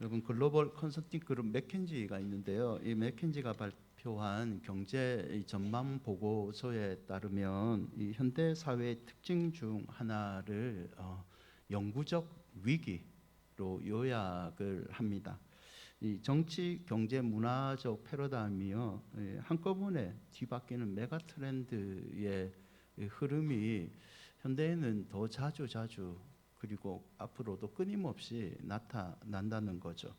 여러분, 글로벌 컨설팅 그룹 맥켄지가 있는데요. 이 맥켄지가 발표한 경제 전망 보고서에 따르면 이 현대 사회의 특징 중 하나를 영구적 위기로 요약을 합니다. 이 정치, 경제, 문화적 패러다임이요, 한꺼번에 뒤바뀌는 메가 트렌드의 흐름이 현대에는 더 자주 그리고 앞으로도 끊임없이 나타난다는 거죠.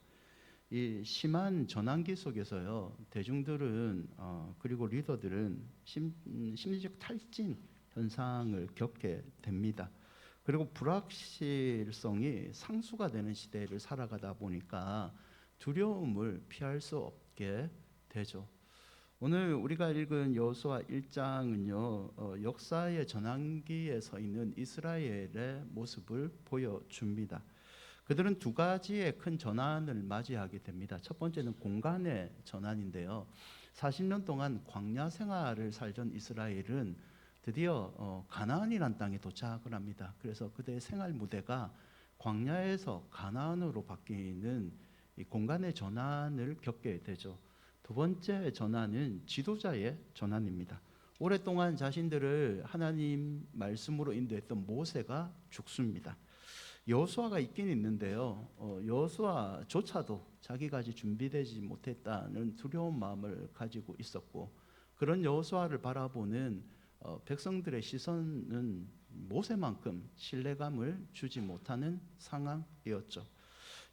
이 심한 전환기 속에서요, 대중들은 그리고 리더들은 심리적 탈진 현상을 겪게 됩니다. 그리고 불확실성이 상수가 되는 시대를 살아가다 보니까 두려움을 피할 수 없게 되죠. 오늘 우리가 읽은 여호수아 1장은요, 역사의 전환기에 서 있는 이스라엘의 모습을 보여줍니다. 그들은 두 가지의 큰 전환을 맞이하게 됩니다. 첫 번째는 공간의 전환인데요. 40년 동안 광야 생활을 살던 이스라엘은 드디어 가나안이란 땅에 도착을 합니다. 그래서 그들의 생활 무대가 광야에서 가나안으로 바뀌는 이 공간의 전환을 겪게 되죠. 두 번째 전환은 지도자의 전환입니다. 오랫동안 자신들을 하나님 말씀으로 인도했던 모세가 죽습니다. 여호수아가 있긴 있는데요, 여호수아조차도 자기가 아직 준비되지 못했다는 두려운 마음을 가지고 있었고, 그런 여호수아를 바라보는 백성들의 시선은 모세만큼 신뢰감을 주지 못하는 상황이었죠.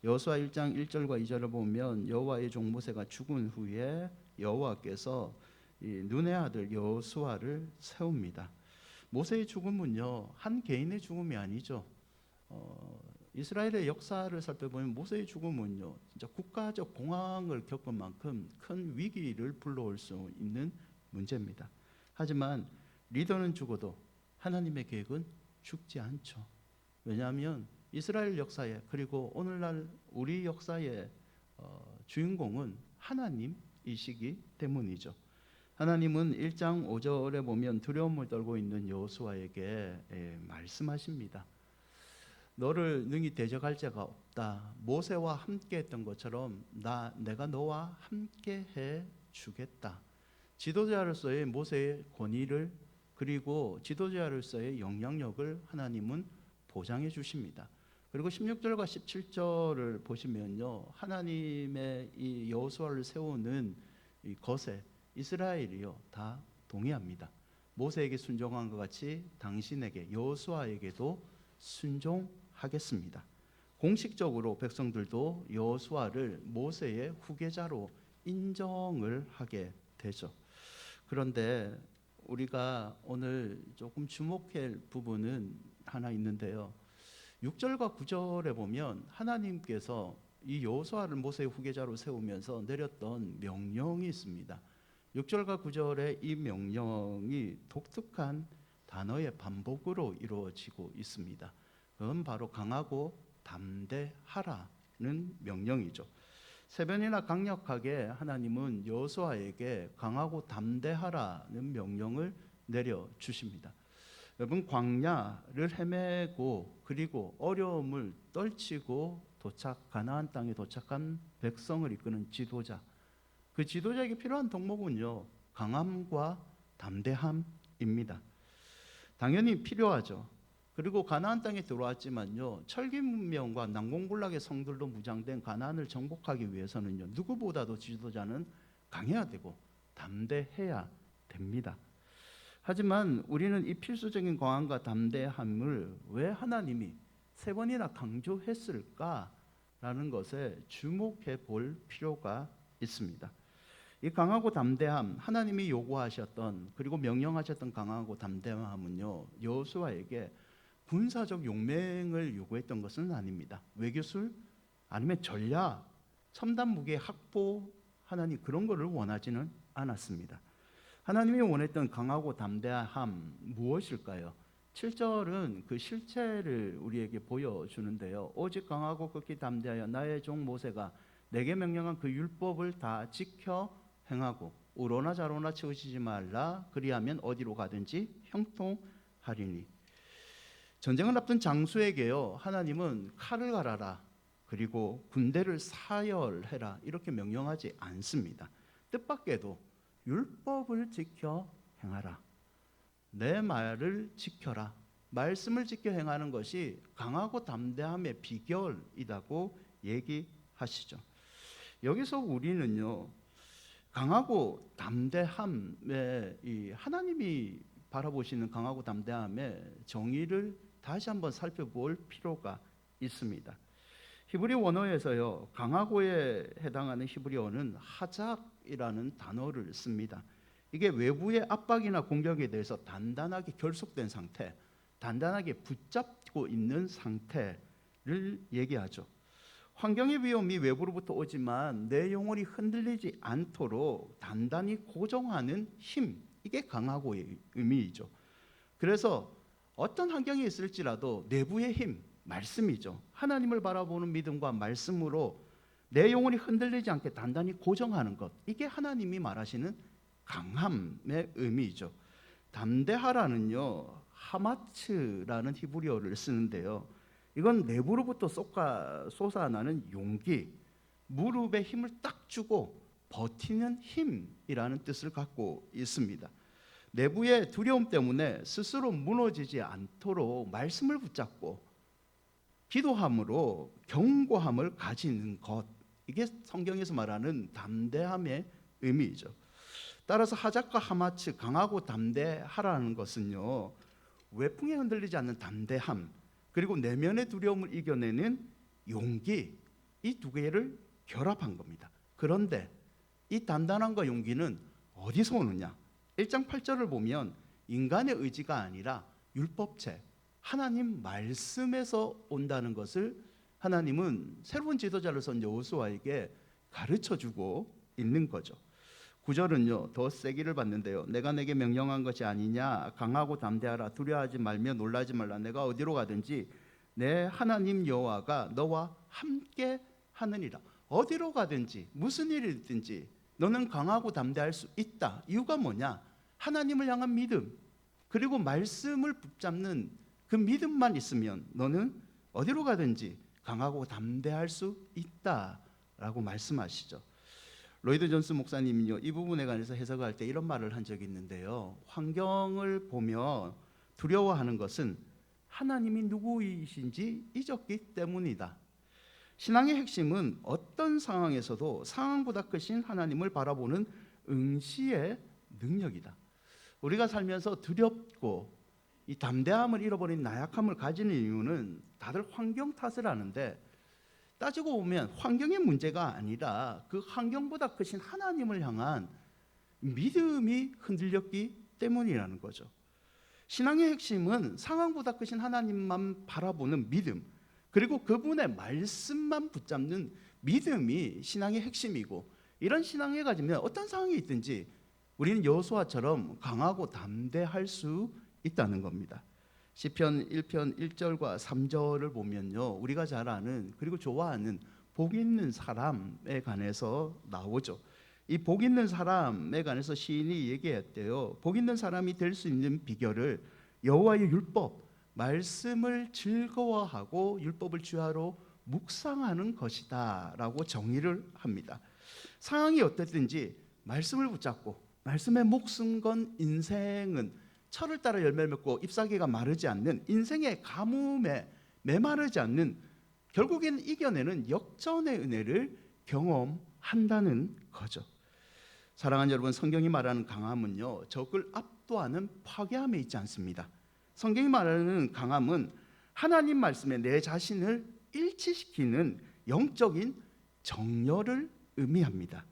여호수아 1장 1절과 2절을 보면 여호와의 종 모세가 죽은 후에 여호와께서 눈의 아들 여호수아를 세웁니다. 모세의 죽음은요, 한 개인의 죽음이 아니죠. 이스라엘의 역사를 살펴보면 모세의 죽음은요, 진짜 국가적 공황을 겪은 만큼 큰 위기를 불러올 수 있는 문제입니다. 하지만 리더는 죽어도 하나님의 계획은 죽지 않죠. 왜냐하면 이스라엘 역사에, 그리고 오늘날 우리 역사의 주인공은 하나님이시기 때문이죠. 하나님은 1장 5절에 보면 두려움을 떨고 있는 여호수아에게 말씀하십니다. 너를 능히 대적할 자가 없다. 모세와 함께 했던 것처럼 내가 너와 함께 해 주겠다. 지도자로서의 모세의 권위를, 그리고 지도자로서의 영향력을 하나님은 보장해 주십니다. 그리고 16절과 17절을 보시면요, 하나님의 이 여호수아를 세우는 이 것에 이스라엘이요 다 동의합니다. 모세에게 순종한 것 같이 당신에게, 여호수아에게도 순종하겠습니다. 공식적으로 백성들도 여호수아를 모세의 후계자로 인정을 하게 되죠. 그런데 우리가 오늘 조금 주목할 부분은 하나 있는데요, 6절과 9절에 보면 하나님께서 이 여호수아를 모세의 후계자로 세우면서 내렸던 명령이 있습니다. 6절과 9절의 이 명령이 독특한 단어의 반복으로 이루어지고 있습니다. 그건 바로 강하고 담대하라는 명령이죠. 세 번이나 강력하게 하나님은 여호수아에게 강하고 담대하라는 명령을 내려주십니다. 여러분, 광야를 헤매고 그리고 어려움을 떨치고 가나안 땅에 도착한 백성을 이끄는 지도자, 그 지도자에게 필요한 덕목은요, 강함과 담대함입니다. 당연히 필요하죠. 그리고 가나안 땅에 들어왔지만요, 철기 문명과 난공불락의 성들로 무장된 가나안을 정복하기 위해서는요, 누구보다도 지도자는 강해야 되고 담대해야 됩니다. 하지만 우리는 이 필수적인 강함과 담대함을 왜 하나님이 세 번이나 강조했을까라는 것에 주목해 볼 필요가 있습니다. 이 강하고 담대함, 하나님이 요구하셨던, 그리고 명령하셨던 강하고 담대함은요, 여호수아에게 군사적 용맹을 요구했던 것은 아닙니다. 외교술, 아니면 전략, 첨단 무기 확보, 하나님 그런 것을 원하지는 않았습니다. 하나님이 원했던 강하고 담대함 무엇일까요? 7절은 그 실체를 우리에게 보여주는데요, 오직 강하고 극히 담대하여 나의 종 모세가 내게 명령한 그 율법을 다 지켜 행하고 우로나 좌로나 치우치지 말라. 그리하면 어디로 가든지 형통하리니. 전쟁을 앞둔 장수에게요, 하나님은 칼을 갈아라, 그리고 군대를 사열해라 이렇게 명령하지 않습니다. 뜻밖에도 율법을 지켜 행하라. 내 말을 지켜라. 말씀을 지켜 행하는 것이 강하고 담대함의 비결이라고 얘기하시죠. 여기서 우리는요, 강하고 담대함의 이 하나님이 바라보시는 강하고 담대함의 정의를 다시 한번 살펴볼 필요가 있습니다. 히브리 원어에서요, 강하고에 해당하는 히브리어는 하작이라는 단어를 씁니다. 이게 외부의 압박이나 공격에 대해서 단단하게 결속된 상태, 단단하게 붙잡고 있는 상태를 얘기하죠. 환경의 위험이 외부로부터 오지만 내 영혼이 흔들리지 않도록 단단히 고정하는 힘, 이게 강하고의 의미이죠. 그래서 어떤 환경이 있을지라도 내부의 힘, 말씀이죠. 하나님을 바라보는 믿음과 말씀으로 내 영혼이 흔들리지 않게 단단히 고정하는 것, 이게 하나님이 말하시는 강함의 의미이죠. 담대하라는요, 하마츠라는 히브리어를 쓰는데요, 이건 내부로부터 솟아나는 용기, 무릎에 힘을 딱 주고 버티는 힘이라는 뜻을 갖고 있습니다. 내부의 두려움 때문에 스스로 무너지지 않도록 말씀을 붙잡고 기도함으로 견고함을 가지는 것, 이게 성경에서 말하는 담대함의 의미이죠. 따라서 하작과 하마츠, 강하고 담대하라는 것은요, 외풍에 흔들리지 않는 담대함, 그리고 내면의 두려움을 이겨내는 용기, 이 두 개를 결합한 겁니다. 그런데 이 단단함과 용기는 어디서 오느냐? 1장 8절을 보면 인간의 의지가 아니라 율법책, 하나님 말씀에서 온다는 것을 하나님은 새로운 지도자를 선 여호수아에게 가르쳐주고 있는 거죠. 9절은요, 더 세기를 받는데요, 내가 내게 명령한 것이 아니냐? 강하고 담대하라. 두려워하지 말며 놀라지 말라. 내가 어디로 가든지 내 하나님 여호와가 너와 함께 하느니라. 어디로 가든지 무슨 일이 있든지 너는 강하고 담대할 수 있다. 이유가 뭐냐? 하나님을 향한 믿음, 그리고 말씀을 붙잡는 그 믿음만 있으면 너는 어디로 가든지 강하고 담대할 수 있다라고 말씀하시죠. 로이드 존스 목사님은요, 이 부분에 관해서 해석할 때 이런 말을 한 적이 있는데요, 환경을 보며 두려워하는 것은 하나님이 누구이신지 잊었기 때문이다. 신앙의 핵심은 어떤 상황에서도 상황보다 크신 하나님을 바라보는 응시의 능력이다. 우리가 살면서 두렵고 이 담대함을 잃어버린 나약함을 가지는 이유는 다들 환경 탓을 하는데, 따지고 보면 환경의 문제가 아니라 그 환경보다 크신 하나님을 향한 믿음이 흔들렸기 때문이라는 거죠. 신앙의 핵심은 상황보다 크신 하나님만 바라보는 믿음, 그리고 그분의 말씀만 붙잡는 믿음이 신앙의 핵심이고, 이런 신앙을 가지면 어떤 상황이 있든지 우리는 여호수아처럼 강하고 담대할 수 있다는 겁니다. 시편 1편 1절과 3절을 보면요, 우리가 잘 아는 그리고 좋아하는 복 있는 사람에 관해서 나오죠. 이 복 있는 사람에 관해서 시인이 얘기했대요. 복 있는 사람이 될 수 있는 비결을 여호와의 율법, 말씀을 즐거워하고 율법을 주야로 묵상하는 것이다 라고 정의를 합니다. 상황이 어땠든지 말씀을 붙잡고 말씀에 목숨 건 인생은 철을 따라 열매를 맺고 잎사귀가 마르지 않는, 인생의 가뭄에 메마르지 않는, 결국에는 이겨내는 역전의 은혜를 경험한다는 거죠. 사랑하는 여러분, 성경이 말하는 강함은요, 적을 압도하는 파괴함에 있지 않습니다. 성경이 말하는 강함은 하나님 말씀에 내 자신을 일치시키는 영적인 정열을 의미합니다.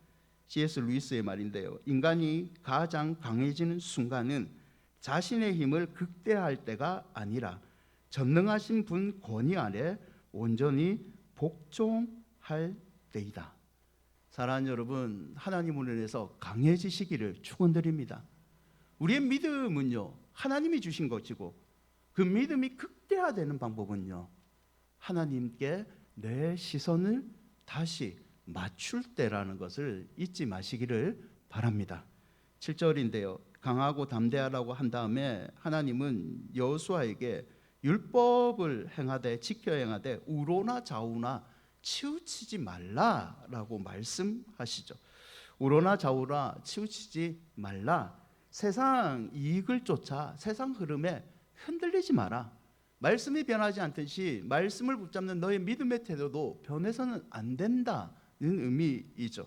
C.S. 루이스의 말인데요, 인간이 가장 강해지는 순간은 자신의 힘을 극대화할 때가 아니라 전능하신 분 권위 아래 온전히 복종할 때이다. 사랑하는 여러분, 하나님을 인해서 강해지시기를 축원드립니다. 우리의 믿음은요, 하나님이 주신 것이고, 그 믿음이 극대화되는 방법은요, 하나님께 내 시선을 다시 맞출 때라는 것을 잊지 마시기를 바랍니다. 7절인데요, 강하고 담대하라고 한 다음에 하나님은 여호수아에게 율법을 행하되 지켜 행하되 우로나 좌우나 치우치지 말라라고 말씀하시죠. 우러나 좌우라 치우치지 말라. 세상 이익을 쫓아 세상 흐름에 흔들리지 마라. 말씀이 변하지 않듯이 말씀을 붙잡는 너의 믿음의 태도도 변해서는 안 된다는 의미이죠.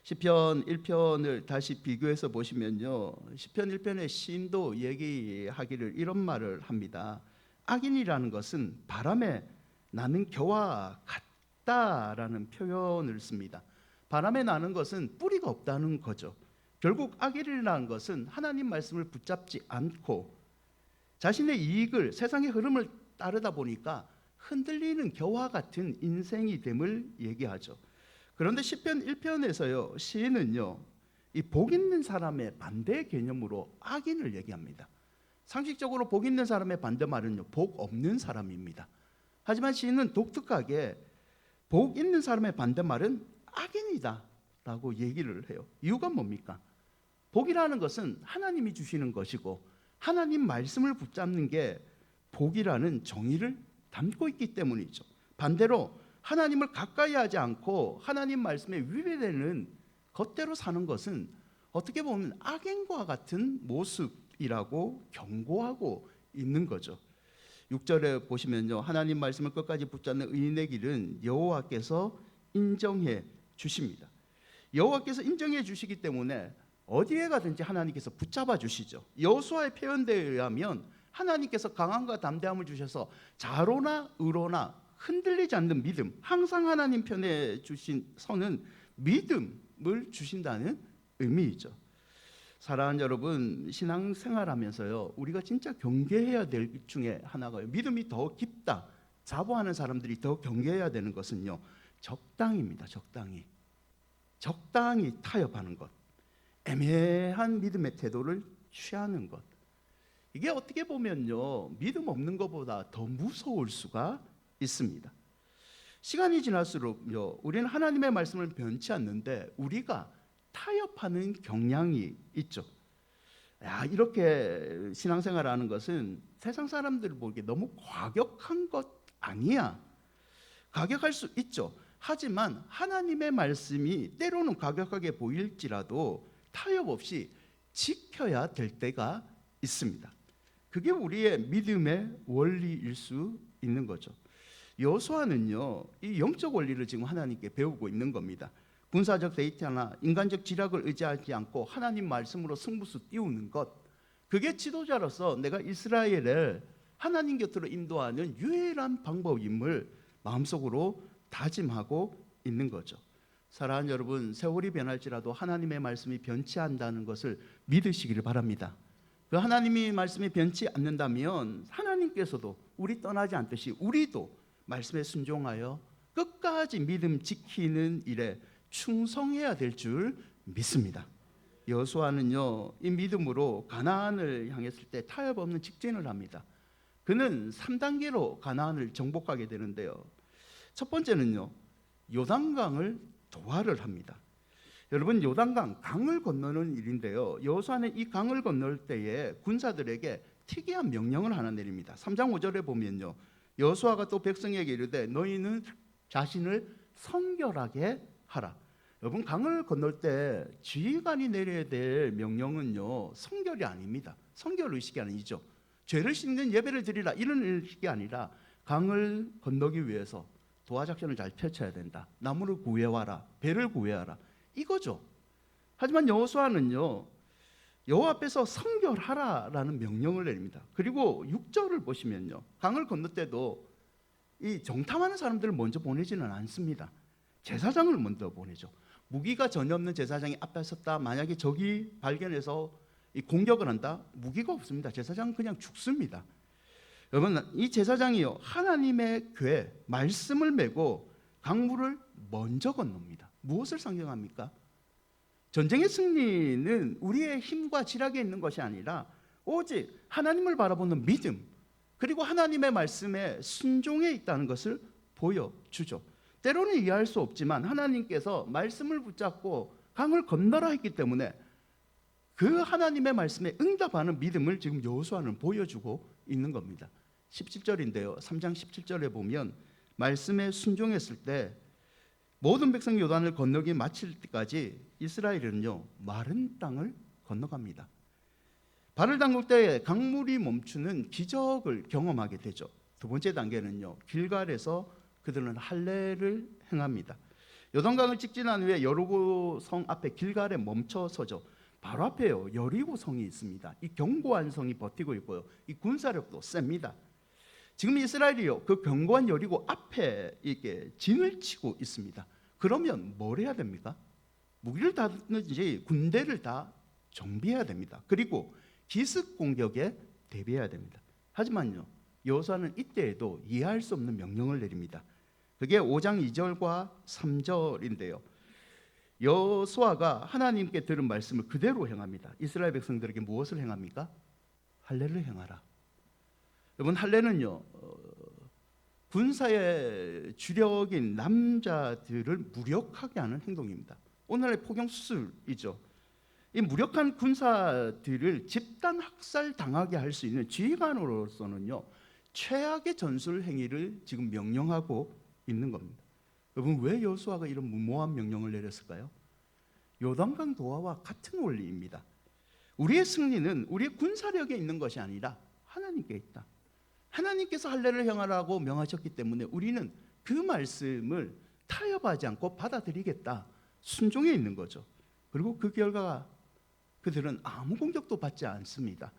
시편 1편을 다시 비교해서 보시면요, 시편 1편의 시인도 얘기하기를 이런 말을 합니다. 악인이라는 것은 바람에 나는 겨와 같다라는 표현을 씁니다. 바람에 나는 것은 뿌리가 없다는 거죠. 결국 악인이라는 것은 하나님 말씀을 붙잡지 않고 자신의 이익을, 세상의 흐름을 따르다 보니까 흔들리는 겨와 같은 인생이 됨을 얘기하죠. 그런데 시편 1편에서요, 시인은요, 이 복 있는 사람의 반대 개념으로 악인을 얘기합니다. 상식적으로 복 있는 사람의 반대말은요, 복 없는 사람입니다. 하지만 시인은 독특하게 복 있는 사람의 반대말은 악인이다 라고 얘기를 해요. 이유가 뭡니까? 복이라는 것은 하나님이 주시는 것이고 하나님 말씀을 붙잡는 게 복이라는 정의를 담고 있기 때문이죠. 반대로 하나님을 가까이 하지 않고 하나님 말씀에 위배되는 것대로 사는 것은 어떻게 보면 악인과 같은 모습이라고 경고하고 있는 거죠. 6절에 보시면요, 하나님 말씀을 끝까지 붙잡는 의인의 길은 여호와께서 인정해 주십니다. 여호와께서 인정해 주시기 때문에 어디에 가든지 하나님께서 붙잡아 주시죠. 여호수아의 표현대에 의하면 하나님께서 강함과 담대함을 주셔서 좌로나 우로나 흔들리지 않는 믿음, 항상 하나님 편에 주신 선은 믿음을 주신다는 의미이죠. 사랑하는 여러분, 신앙생활하면서요, 우리가 진짜 경계해야 될 것 중에 하나가요, 믿음이 더 깊다, 자부하는 사람들이 더 경계해야 되는 것은요, 적당입니다. 적당히 타협하는 것, 애매한 믿음의 태도를 취하는 것. 이게 어떻게 보면요, 믿음 없는 것보다 더 무서울 수가 있습니다. 시간이 지날수록요, 우리는 하나님의 말씀을 변치 않는데 우리가 타협하는 경향이 있죠. 이렇게 신앙생활하는 것은 세상 사람들 보기에 너무 과격한 것 아니야. 과격할 수 있죠. 하지만 하나님의 말씀이 때로는 과격하게 보일지라도 타협 없이 지켜야 될 때가 있습니다. 그게 우리의 믿음의 원리일 수 있는 거죠. 여호수아는요, 이 영적 원리를 지금 하나님께 배우고 있는 겁니다. 군사적 데이터나 인간적 지략을 의지하지 않고 하나님 말씀으로 승부수 띄우는 것, 그게 지도자로서 내가 이스라엘을 하나님 곁으로 인도하는 유일한 방법임을 마음속으로 다짐하고 있는 거죠. 사랑하는 여러분, 세월이 변할지라도 하나님의 말씀이 변치 않는다는 것을 믿으시기를 바랍니다. 그 하나님의 말씀이 변치 않는다면 하나님께서도 우리 떠나지 않듯이 우리도 말씀에 순종하여 끝까지 믿음 지키는 일에 충성해야 될 줄 믿습니다. 여호수아는요, 이 믿음으로 가나안을 향했을 때 타협 없는 직진을 합니다. 그는 3단계로 가나안을 정복하게 되는데요, 첫 번째는요, 요단강을 도하를 합니다. 여러분, 요단강, 강을 건너는 일인데요, 여호수아는 이 강을 건널 때에 군사들에게 특이한 명령을 하나 내립니다. 3장 5절에 보면요, 여호수아가 또 백성에게 이르되 너희는 자신을 성결하게 하라. 여러분, 강을 건널 때 지휘관이 내려야 될 명령은요, 성결이 아닙니다. 성결 의식이 아니죠. 죄를 씻는 예배를 드리라, 이런 의식이 아니라 강을 건너기 위해서 도하 작전을 잘 펼쳐야 된다. 나무를 구해와라, 배를 구해와라, 이거죠. 하지만 여호수아는요, 여호와 앞에서 성결하라라는 명령을 내립니다. 그리고 6절을 보시면요, 강을 건널 때도 이 정탐하는 사람들을 먼저 보내지는 않습니다. 제사장을 먼저 보내죠. 무기가 전혀 없는 제사장이 앞에 섰다, 만약에 적이 발견해서 이 공격을 한다, 무기가 없습니다. 제사장은 그냥 죽습니다. 여러분, 이 제사장이요, 하나님의 궤, 말씀을 메고 강물을 먼저 건넙니다. 무엇을 상징합니까? 전쟁의 승리는 우리의 힘과 지략에 있는 것이 아니라 오직 하나님을 바라보는 믿음, 그리고 하나님의 말씀에 순종해 있다는 것을 보여주죠. 때로는 이해할 수 없지만 하나님께서 말씀을 붙잡고 강을 건너라 했기 때문에 그 하나님의 말씀에 응답하는 믿음을 지금 여호수아는 보여주고 있는 겁니다. 17절인데요, 3장 17절에 보면 말씀에 순종했을 때 모든 백성이 요단을 건너기 마칠 때까지 이스라엘은요 마른 땅을 건너갑니다. 발을 담글 때 강물이 멈추는 기적을 경험하게 되죠. 두 번째 단계는요 길갈에서 그들은 할례를 행합니다. 요단강을 직진한 후에 여리고 성 앞에 길갈에 멈춰 서죠. 바로 앞에요 여리고 성이 있습니다. 이 견고한 성이 버티고 있고요, 이 군사력도 셉니다. 지금 이스라엘이요 그 견고한 여리고 앞에 이렇게 진을 치고 있습니다. 그러면 뭘 해야 됩니까? 무기를 다든지 군대를 다 정비해야 됩니다. 그리고 기습 공격에 대비해야 됩니다. 하지만요 여호수아는 이때에도 이해할 수 없는 명령을 내립니다. 그게 5장 2절과 3절인데요. 여호수아가 하나님께 들은 말씀을 그대로 행합니다. 이스라엘 백성들에게 무엇을 행합니까? 할례를 행하라. 여러분 할례는요 군사의 주력인 남자들을 무력하게 하는 행동입니다. 오늘날의 포경 수술이죠. 이 무력한 군사들을 집단 학살 당하게 할 수 있는 지휘관으로서는요 최악의 전술 행위를 지금 명령하고 있는 겁니다. 여러분 왜 여호수아가 이런 무모한 명령을 내렸을까요? 요단강 도하와 같은 원리입니다. 우리의 승리는 우리의 군사력에 있는 것이 아니라 하나님께 있다. 하나님께서 할례를 행하라고 명하셨기 때문에 우리는 그 말씀을 타협하지 않고 받아들이겠다, 순종해 있는 거죠. 그리고 그 결과가 그들은 아무 공격도 받지 않습니다.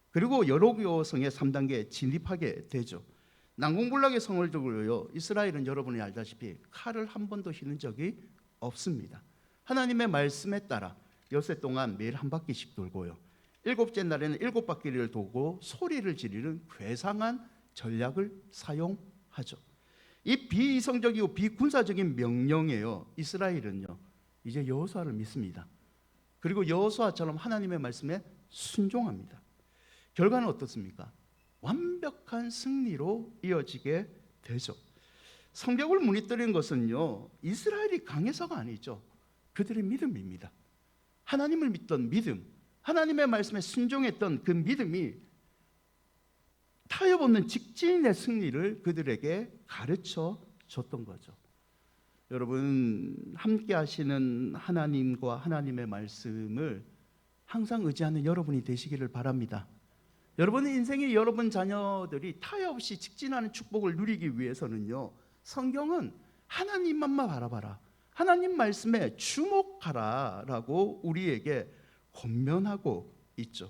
그리고 여리고 성의 3단계에 진입하게 되죠. 난공불락의 성을 두고요 이스라엘은 여러분이 알다시피 칼을 한 번도 휘는 적이 없습니다. 하나님의 말씀에 따라 엿새 동안 매일 한 바퀴씩 돌고요, 일곱째 날에는 7바퀴를 도고 소리를 지르는 괴상한 전략을 사용하죠. 이 비이성적이고 비군사적인 명령에요 이스라엘은요 이제 여호수아를 믿습니다. 그리고 여호수아처럼 하나님의 말씀에 순종합니다. 결과는 어떻습니까? 완벽한 승리로 이어지게 되죠. 성벽을 무너뜨린 것은요 이스라엘이 강해서가 아니죠. 그들의 믿음입니다. 하나님을 믿던 믿음, 하나님의 말씀에 순종했던 그 믿음이 타협 없는 직진의 승리를 그들에게 가르쳐 줬던 거죠. 여러분 함께 하시는 하나님과 하나님의 말씀을 항상 의지하는 여러분이 되시기를 바랍니다. 여러분의 인생에 여러분 자녀들이 타협 없이 직진하는 축복을 누리기 위해서는요 성경은 하나님만만 바라봐라, 하나님 말씀에 주목하라 라고 우리에게 권면하고 있죠.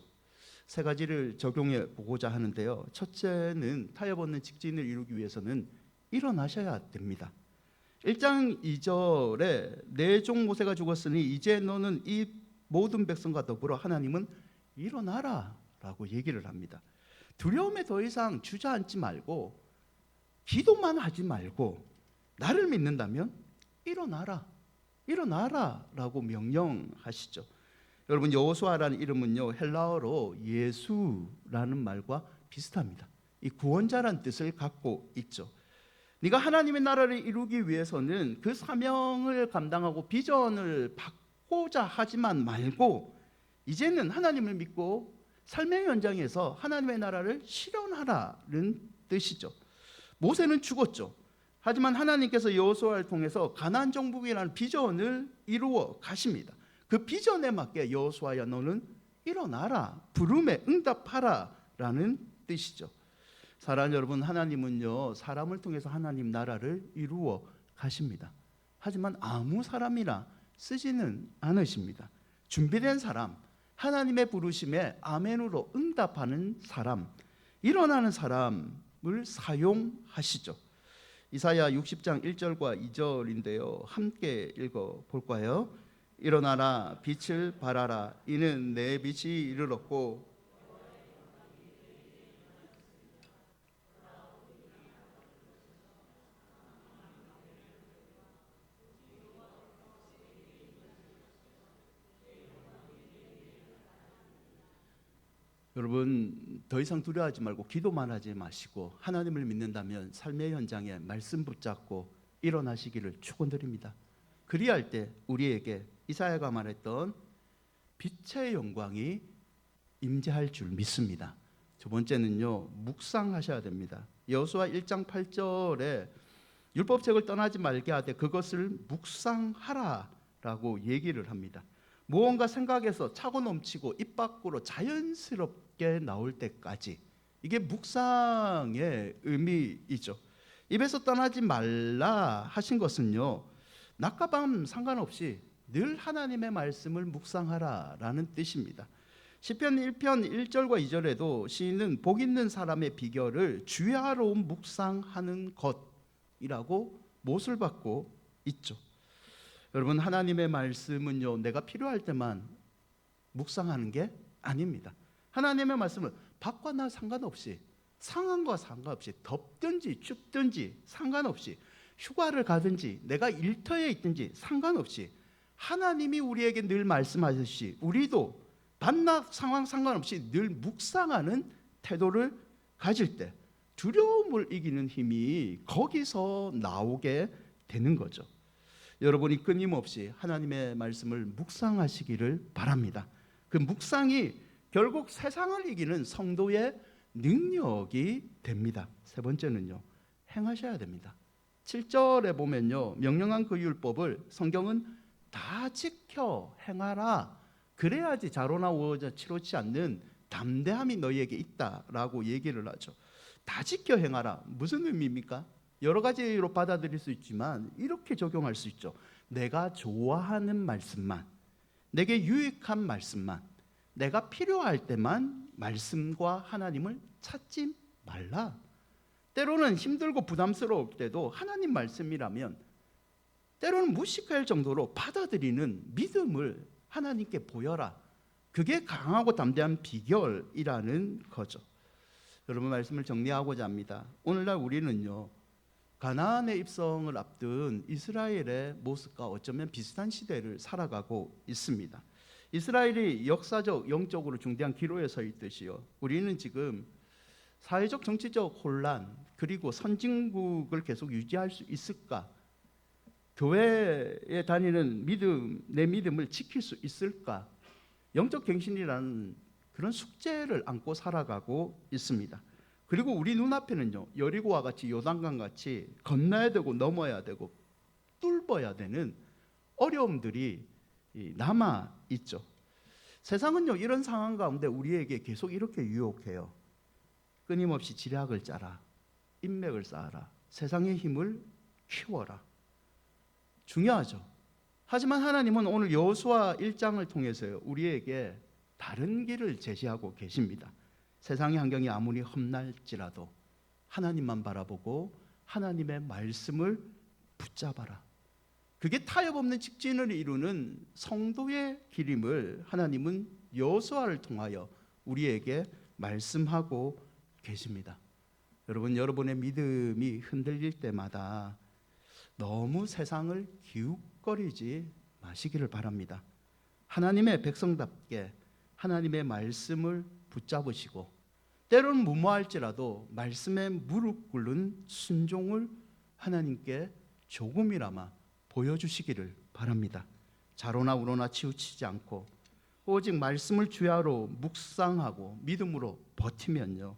세 가지를 적용해 보고자 하는데요. 첫째는 타협 없는 직진을 이루기 위해서는 일어나셔야 됩니다. 1장 2절에 내 종 모세가 죽었으니 이제 너는 이 모든 백성과 더불어 하나님은 일어나라 라고 얘기를 합니다. 두려움에 더 이상 주저앉지 말고 기도만 하지 말고 나를 믿는다면 일어나라, 일어나라 라고 명령하시죠. 여러분 여호수아라는 이름은요 헬라어로 예수라는 말과 비슷합니다. 이 구원자란 뜻을 갖고 있죠. 네가 하나님의 나라를 이루기 위해서는 그 사명을 감당하고 비전을 받고자 하지만 말고 이제는 하나님을 믿고 삶의 현장에서 하나님의 나라를 실현하라는 뜻이죠. 모세는 죽었죠. 하지만 하나님께서 여호수아를 통해서 가나안 정복이라는 비전을 이루어 가십니다. 그 비전에 맞게 여호수아야 너는 일어나라, 부름에 응답하라 라는 뜻이죠. 사랑하는 여러분, 하나님은요 사람을 통해서 하나님 나라를 이루어 가십니다. 하지만 아무 사람이나 쓰지는 않으십니다. 준비된 사람, 하나님의 부르심에 아멘으로 응답하는 사람, 일어나는 사람을 사용하시죠. 이사야 60장 1절과 2절인데요 함께 읽어볼까요? 일어나라 빛을 발하라 이는 내 빛이 이르렀고 여러분 더 이상 두려워하지 말고 기도만 하지 마시고 하나님을 믿는다면 삶의 현장에 말씀 붙잡고 일어나시기를 축원드립니다. 그리할 때 우리에게 이사야가 말했던 빛의 영광이 임재할 줄 믿습니다. 두 번째는요 묵상하셔야 됩니다. 여호수아 1장 8절에 율법책을 떠나지 말게 하되 그것을 묵상하라라고 얘기를 합니다. 무언가 생각에서 차고 넘치고 입 밖으로 자연스럽게 나올 때까지, 이게 묵상의 의미이죠. 입에서 떠나지 말라 하신 것은요, 낮과 밤 상관없이 늘 하나님의 말씀을 묵상하라라는 뜻입니다. 시편 1편 1절과 2절에도 시인은 복 있는 사람의 비결을 주야로운 묵상하는 것이라고 못을 받고 있죠. 여러분, 하나님의 말씀은요, 내가 필요할 때만 묵상하는 게 아닙니다. 하나님의 말씀은 밖과 나 상관없이, 상황과 상관없이, 덥든지 춥든지 상관없이, 휴가를 가든지 내가 일터에 있든지 상관없이 하나님이 우리에게 늘 말씀하듯이 우리도 밤낮 상황 상관없이 늘 묵상하는 태도를 가질 때 두려움을 이기는 힘이 거기서 나오게 되는 거죠. 여러분이 끊임없이 하나님의 말씀을 묵상하시기를 바랍니다. 그 묵상이 결국 세상을 이기는 성도의 능력이 됩니다. 세 번째는요, 행하셔야 됩니다. 7절에 보면요, 명령한 그 율법을 성경은 다 지켜 행하라, 그래야지 자로나 우어져 치솟지 않는 담대함이 너희에게 있다라고 얘기를 하죠. 다 지켜 행하라, 무슨 의미입니까? 여러 가지로 받아들일 수 있지만 이렇게 적용할 수 있죠. 내가 좋아하는 말씀만, 내게 유익한 말씀만, 내가 필요할 때만 말씀과 하나님을 찾지 말라. 때로는 힘들고 부담스러울 때도 하나님 말씀이라면 때로는 무식할 정도로 받아들이는 믿음을 하나님께 보여라. 그게 강하고 담대한 비결이라는 거죠. 여러분, 말씀을 정리하고자 합니다. 오늘날 우리는요, 가나안의 입성을 앞둔 이스라엘의 모습과 어쩌면 비슷한 시대를 살아가고 있습니다. 이스라엘이 역사적, 영적으로 중대한 기로에 서 있듯이요, 우리는 지금 사회적, 정치적 혼란, 그리고 선진국을 계속 유지할 수 있을까? 교회에 다니는 믿음, 내 믿음을 지킬 수 있을까? 영적 갱신이라는 그런 숙제를 안고 살아가고 있습니다. 그리고 우리 눈앞에는요, 여리고와 같이, 요단강 같이 건너야 되고 넘어야 되고 뚫어야 되는 어려움들이 남아 있죠. 세상은요, 이런 상황 가운데 우리에게 계속 이렇게 유혹해요. 끊임없이 지략을 짜라, 인맥을 쌓아라, 세상의 힘을 키워라. 중요하죠. 하지만 하나님은 오늘 여호수아 1장을 통해서요, 우리에게 다른 길을 제시하고 계십니다. 세상의 환경이 아무리 험날지라도 하나님만 바라보고 하나님의 말씀을 붙잡아라. 그게 타협 없는 직진을 이루는 성도의 길임을 하나님은 여호수아를 통하여 우리에게 말씀하고 계십니다. 여러분, 여러분의 믿음이 흔들릴 때마다 너무 세상을 기웃거리지 마시기를 바랍니다. 하나님의 백성답게 하나님의 말씀을 붙잡으시고 때로는 무모할지라도 말씀에 무릎 꿇는 순종을 하나님께 조금이나마 보여주시기를 바랍니다. 자로나 우로나 치우치지 않고 오직 말씀을 주야로 묵상하고 믿음으로 버티면요,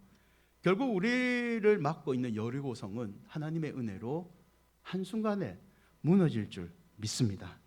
결국 우리를 막고 있는 여리고성은 하나님의 은혜로 한순간에 무너질 줄 믿습니다.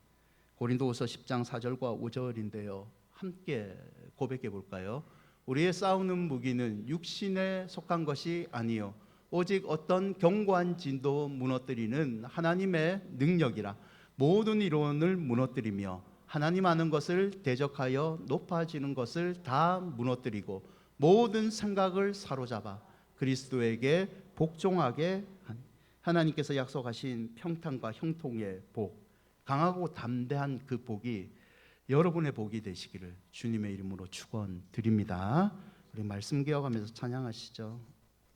고린도후서 10장 4절과 5절인데요, 함께 고백해 볼까요? 우리의 싸우는 무기는 육신에 속한 것이 아니요 오직 어떤 견고한 진도 무너뜨리는 하나님의 능력이라. 모든 이론을 무너뜨리며 하나님 아는 것을 대적하여 높아지는 것을 다 무너뜨리고 모든 생각을 사로잡아 그리스도에게 복종하게 하니. 하나님께서 약속하신 평탄과 형통의 복, 강하고 담대한 그 복이 여러분의 복이 되시기를 주님의 이름으로 축원드립니다. 우리 말씀 기억하면서 찬양하시죠.